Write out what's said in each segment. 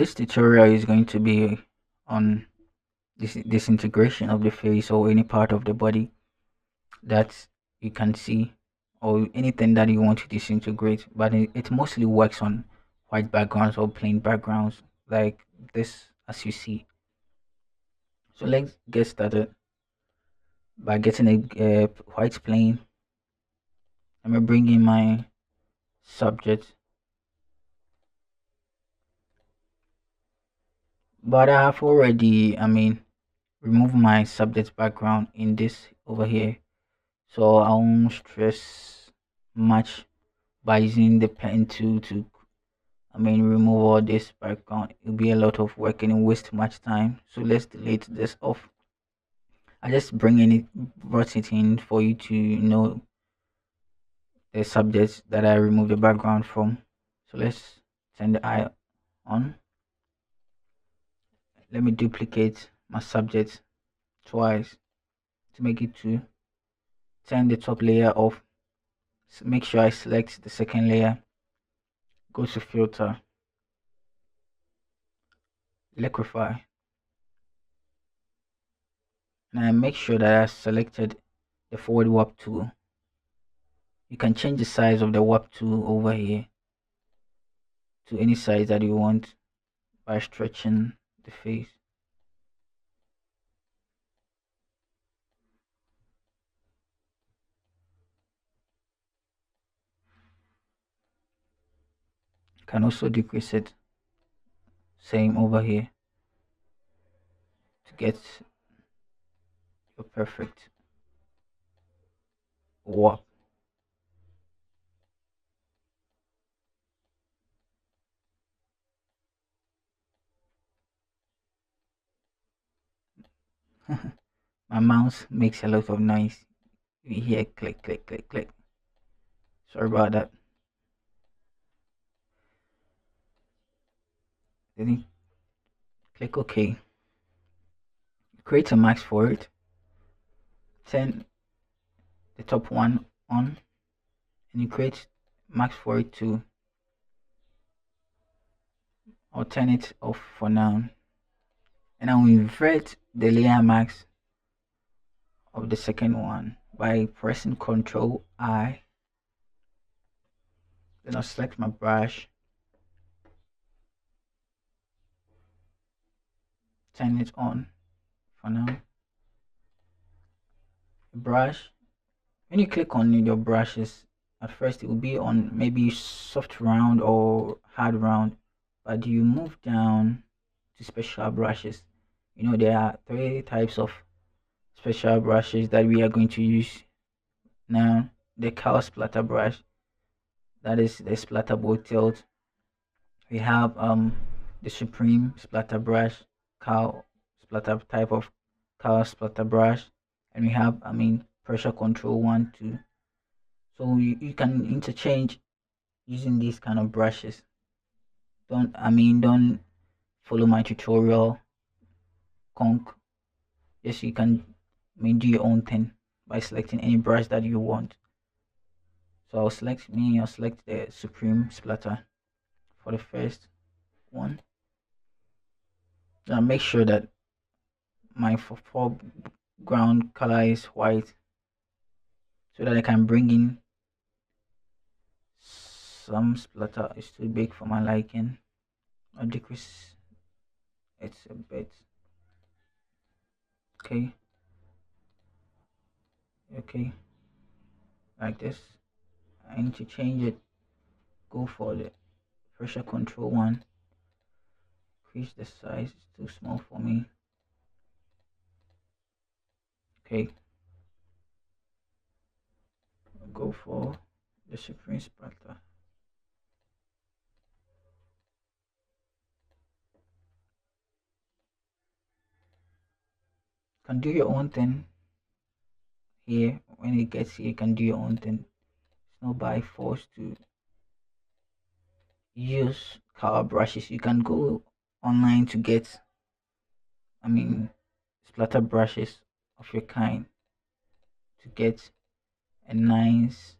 this tutorial is going to be on this disintegration of the face or any part of the body that you can see, or anything that you want to disintegrate, but it mostly works on white backgrounds or plain backgrounds like this, as you see. So let's get started by getting a white plane. Let me bring in my subject, but I have already remove my subject background in this over here, so I won't stress much by using the pen tool to remove all this background. It'll be a lot of work and waste much time, so let's delete this off. I just brought it in for you to know the subjects that I removed the background from. So let's turn the eye on. Let me duplicate my subject twice to make it two. Turn the top layer off. So make sure I select the second layer. Go to filter, liquify, and I make sure that I selected the forward warp tool. You can change the size of the warp tool over here to any size that you want by stretching the face. You can also decrease it, same over here, to get your perfect warp. My mouse makes a lot of noise. You hear click, click, click, click. Sorry about that. Then you click OK. Create a mask for it. Turn the top one on, and you create mask for it too. I'll turn it off for now, and I'll invert the layer mask of the second one by pressing Ctrl I. Then I'll select my brush, turn it on for now. Brush, when you click on your brushes, at first it will be on maybe soft round or hard round, but you move down to special brushes. There are 3 types of special brushes that we are going to use now. The cow splatter brush, that is the splatter board tilt. We have the supreme splatter brush, cow splatter type of cow splatter brush, and we have pressure control 1 2. So you can interchange using these kind of brushes. Don't follow my tutorial conk. Yes, you can do your own thing by selecting any brush that you want. So I'll select the supreme splatter for the first one. Now make sure that my foreground color is white, so that I can bring in some splatter. Is too big for my liking. I'll decrease it a bit. Okay, like this. I need to change it. Go for the pressure control 1. Increase the size, it's too small for me. Okay, go for the supreme splatter. Can do your own thing here. When it gets here, you can do your own thing. It's not by force to use color brushes. You can go online to get splatter brushes of your kind to get a nice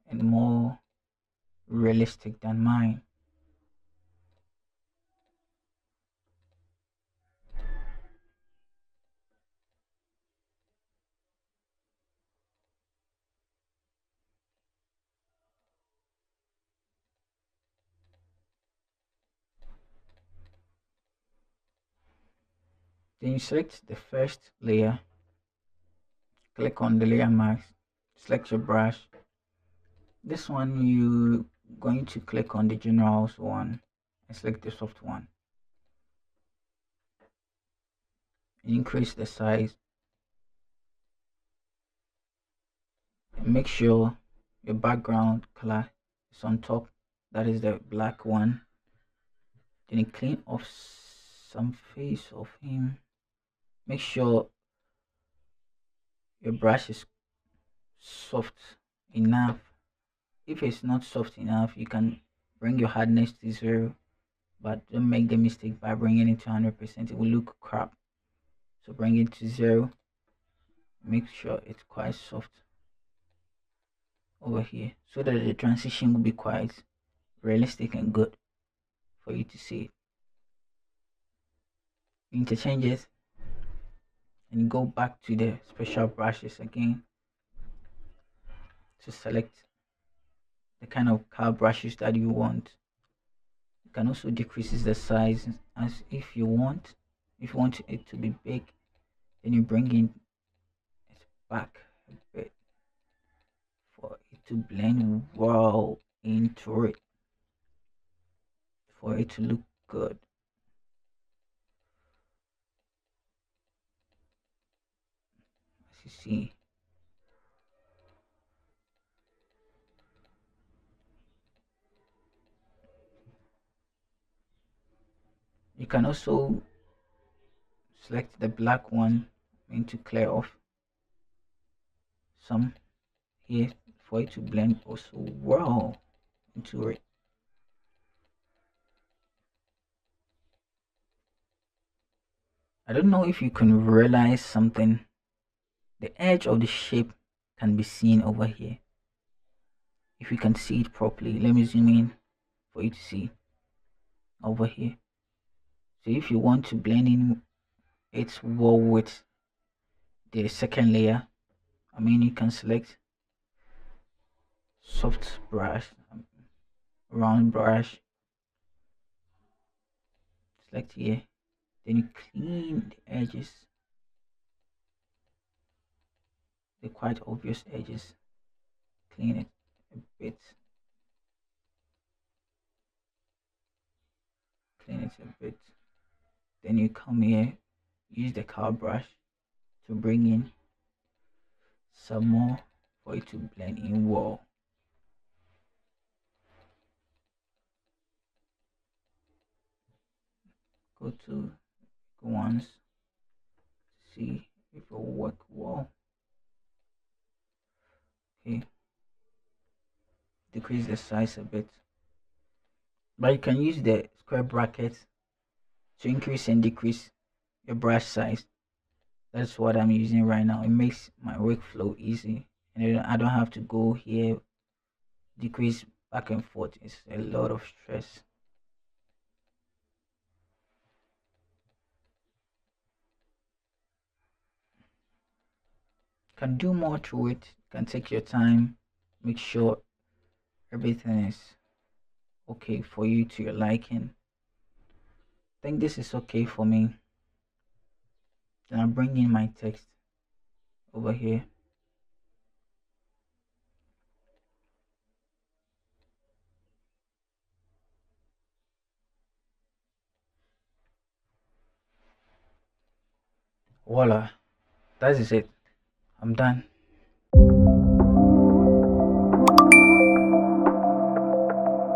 and more realistic than mine. Then you select the first layer, click on the layer mask, select your brush. This one you going to click on the generals one and select the soft one. Increase the size. Make sure your background color is on top, that is the black one. Then you clean off some face of him. Make sure your brush is soft enough. If it's not soft enough, you can bring your hardness to 0, but don't make the mistake by bringing it to 100%. It will look crap. So bring it to 0. Make sure it's quite soft over here so that the transition will be quite realistic and good for you to see it. Interchange it and go back to the special brushes again to select the kind of color brushes that you want. You can also decrease the size as if you want. If you want it to be big, then you bring in it back a bit for it to blend well into it, for it to look good. As you see, you can also select the black one and to clear off some here for it to blend also well into it. I don't know if you can realize something. The edge of the shape can be seen over here. If you can see it properly, let me zoom in for you to see over here. So if you want to blend in it well with the second layer, you can select soft brush, round brush, select here, then you clean the edges, the quite obvious edges, clean it a bit, clean it a bit. Then you come here, use the color brush to bring in some more for it to blend in well. Go to ones, see if it will work well. Okay, decrease the size a bit, but you can use the square brackets to increase and decrease your brush size. That's what I'm using right now. It makes my workflow easy, and I don't have to go here, decrease back and forth. It's a lot of stress. Can do more to it. Can take your time, make sure everything is okay for you to your liking. I think this is okay for me. Then I'll bring in my text over here. Voila, that is it. I'm done.